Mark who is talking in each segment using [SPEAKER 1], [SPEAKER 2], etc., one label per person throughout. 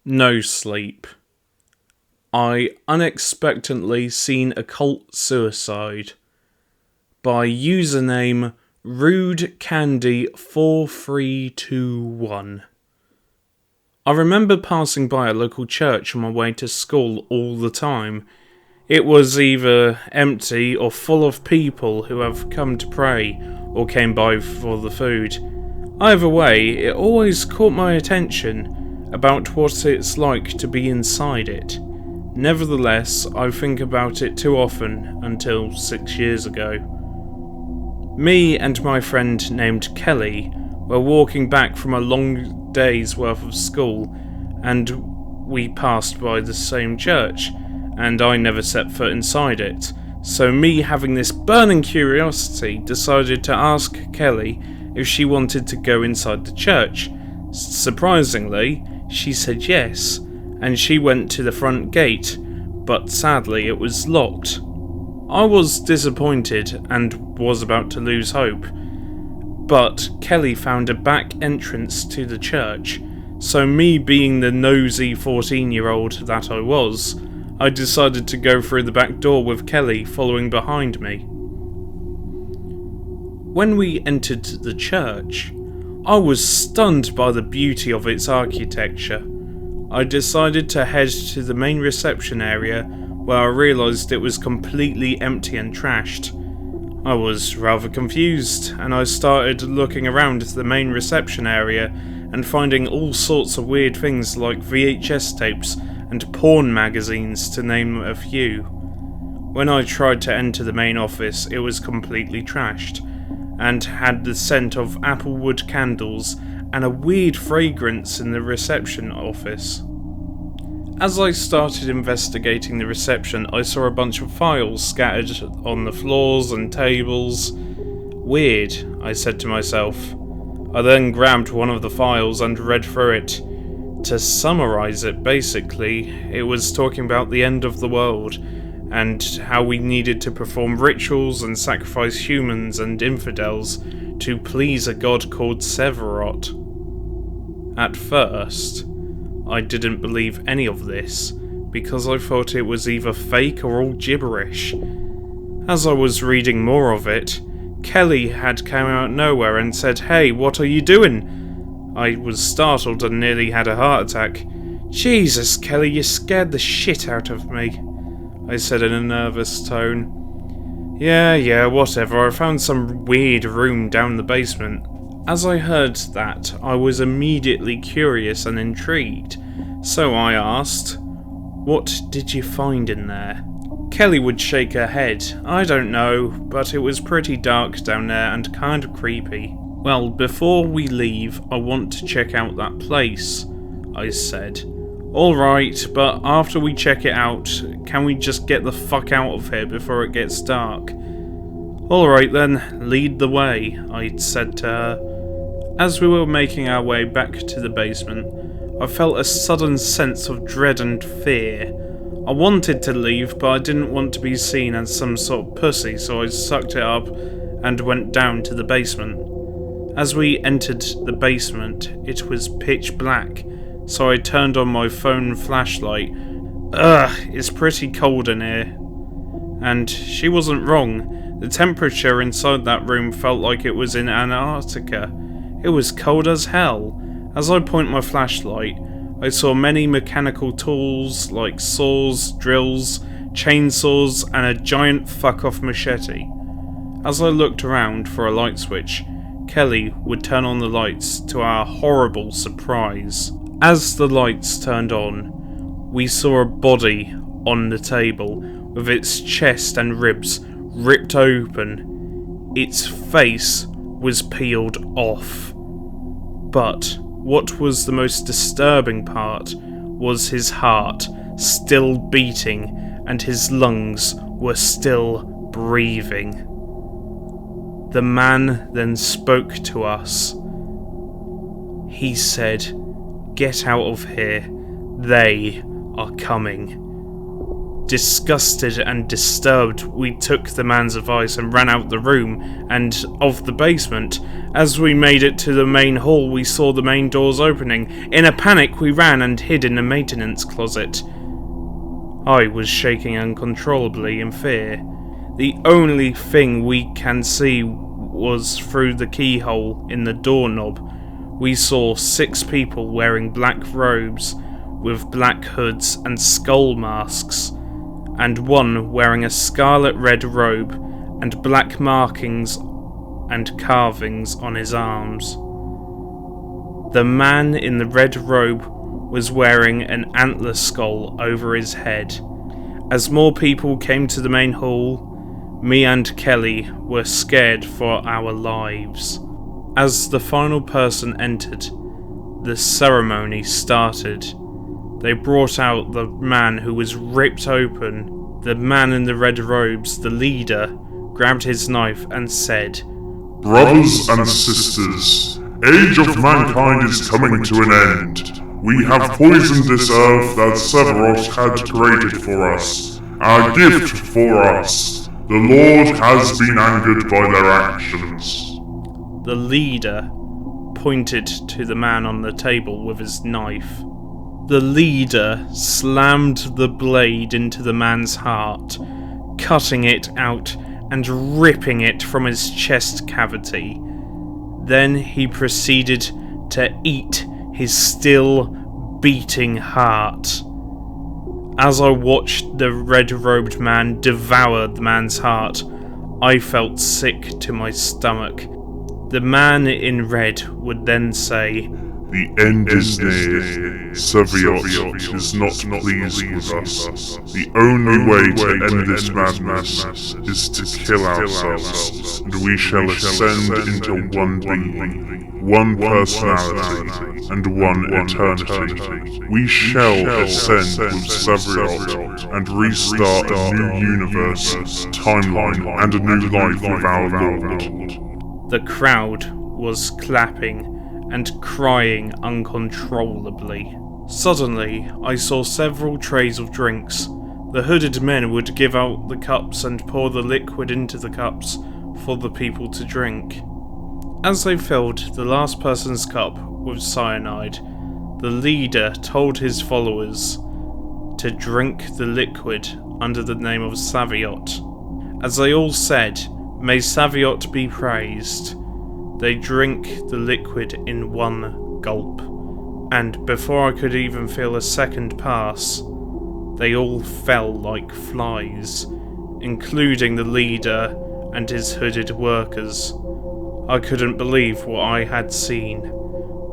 [SPEAKER 1] Nosleep. I unexpectedly seen a cult suicide by username RudeCandy4321. I remember passing by a local church on my way to school all the time. It was either empty or full of people who have come to pray or came by for the food. Either way, it always caught my attention about what it's like to be inside it. Nevertheless, I think about it too often until 6 years ago. Me and my friend named Kelly were walking back from a long day's worth of school, and we passed by the same church, and I never set foot inside it. So me, having this burning curiosity, decided to ask Kelly if she wanted to go inside the church. Surprisingly, she said yes, and she went to the front gate, but sadly it was locked. I was disappointed and was about to lose hope, but Kelly found a back entrance to the church, so me being the nosy 14-year-old that I was, I decided to go through the back door with Kelly following behind me. When we entered the church, I was stunned by the beauty of its architecture. I decided to head to the main reception area, where I realised it was completely empty and trashed. I was rather confused, and I started looking around the main reception area and finding all sorts of weird things like VHS tapes and porn magazines, to name a few. When I tried to enter the main office, it was completely trashed, and had the scent of applewood candles and a weird fragrance in the reception office. As I started investigating the reception, I saw a bunch of files scattered on the floors and tables. Weird, I said to myself. I then grabbed one of the files and read through it. To summarise it, basically, it was talking about the end of the world, and how we needed to perform rituals and sacrifice humans and infidels to please a god called Severot. At first, I didn't believe any of this, because I thought it was either fake or all gibberish. As I was reading more of it, Kelly had come out of nowhere and said, "Hey, what are you doing?" I was startled and nearly had a heart attack. "Jesus, Kelly, you scared the shit out of me," I said in a nervous tone. Yeah, whatever, I found some weird room down the basement." As I heard that, I was immediately curious and intrigued, so I asked, "What did you find in there?" Kelly would shake her head. "I don't know, but it was pretty dark down there and kind of creepy." "Well, before we leave, I want to check out that place," I said. "Alright, but after we check it out, can we just get the fuck out of here before it gets dark?" "Alright then, lead the way," I said to her. As we were making our way back to the basement, I felt a sudden sense of dread and fear. I wanted to leave, but I didn't want to be seen as some sort of pussy, so I sucked it up and went down to the basement. As we entered the basement, it was pitch black, so I turned on my phone flashlight. Ugh, it's pretty cold in here. And she wasn't wrong. The temperature inside that room felt like it was in Antarctica. It was cold as hell. As I point my flashlight, I saw many mechanical tools like saws, drills, chainsaws, and a giant fuck-off machete. As I looked around for a light switch, Kelly would turn on the lights, to our horrible surprise. As the lights turned on, we saw a body on the table, with its chest and ribs ripped open. Its face was peeled off. But what was the most disturbing part was his heart still beating and his lungs were still breathing. The man then spoke to us. He said, "Get out of here. They are coming." Disgusted and disturbed, we took the man's advice and ran out the room and of the basement. As we made it to the main hall, we saw the main doors opening. In a panic, we ran and hid in a maintenance closet. I was shaking uncontrollably in fear. The only thing we can see was through the keyhole in the doorknob. We saw 6 people wearing black robes with black hoods and skull masks, and one wearing a scarlet red robe and black markings and carvings on his arms. The man in the red robe was wearing an antler skull over his head. As more people came to the main hall, me and Kelly were scared for our lives. As the final person entered, the ceremony started. They brought out the man who was ripped open. The man in the red robes, the leader, grabbed his knife and said,
[SPEAKER 2] "Brothers and sisters, age of mankind is coming to an end. We have poisoned this earth that Severos had created for us, our gift for us. The Lord has been angered by their actions."
[SPEAKER 1] The leader pointed to the man on the table with his knife. The leader slammed the blade into the man's heart, cutting it out and ripping it from his chest cavity. Then he proceeded to eat his still beating heart. As I watched the red-robed man devour the man's heart, I felt sick to my stomach. The man in red would then say,
[SPEAKER 2] "The end is near. Seviot is not pleased with us. The only way to end this madness is to kill ourselves, and we shall ascend into one being, one personality, and one eternity. We shall ascend with Seviot and restart a new universe, timeline, and a new life with our Lord."
[SPEAKER 1] The crowd was clapping and crying uncontrollably. Suddenly, I saw several trays of drinks. The hooded men would give out the cups and pour the liquid into the cups for the people to drink. As they filled the last person's cup with cyanide, the leader told his followers to drink the liquid under the name of Saviot. As they all said, "May Saviot be praised," they drink the liquid in one gulp, and before I could even feel a second pass, they all fell like flies, including the leader and his hooded workers. I couldn't believe what I had seen,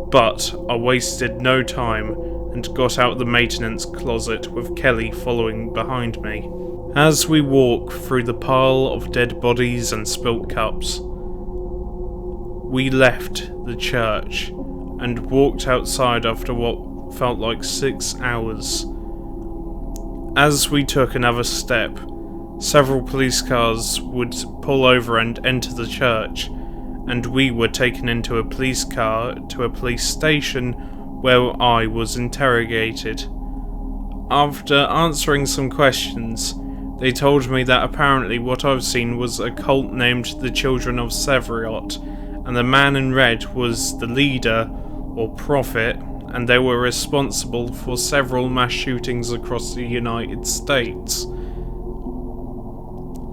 [SPEAKER 1] but I wasted no time and got out the maintenance closet with Kelly following behind me. As we walked through the pile of dead bodies and spilt cups, we left the church and walked outside after what felt like 6 hours. As we took another step, several police cars would pull over and enter the church, and we were taken into a police car to a police station where I was interrogated. After answering some questions, they told me that apparently what I've seen was a cult named the Children of Severiot, and the man in red was the leader, or prophet, and they were responsible for several mass shootings across the United States.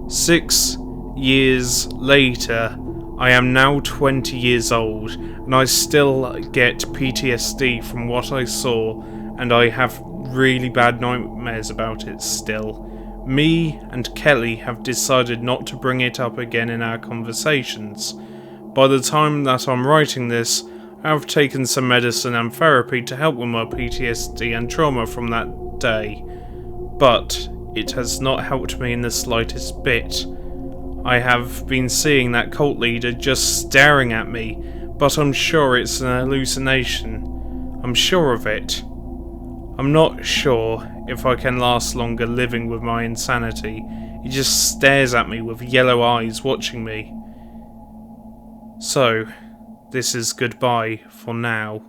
[SPEAKER 1] 6 years later, I am now 20 years old, and I still get PTSD from what I saw, and I have really bad nightmares about it still. Me and Kelly have decided not to bring it up again in our conversations. By the time that I'm writing this, I have taken some medicine and therapy to help with my PTSD and trauma from that day, but it has not helped me in the slightest bit. I have been seeing that cult leader just staring at me, but I'm sure it's an hallucination. I'm sure of it. I'm not sure if I can last longer living with my insanity. He just stares at me with yellow eyes watching me. So, this is goodbye for now.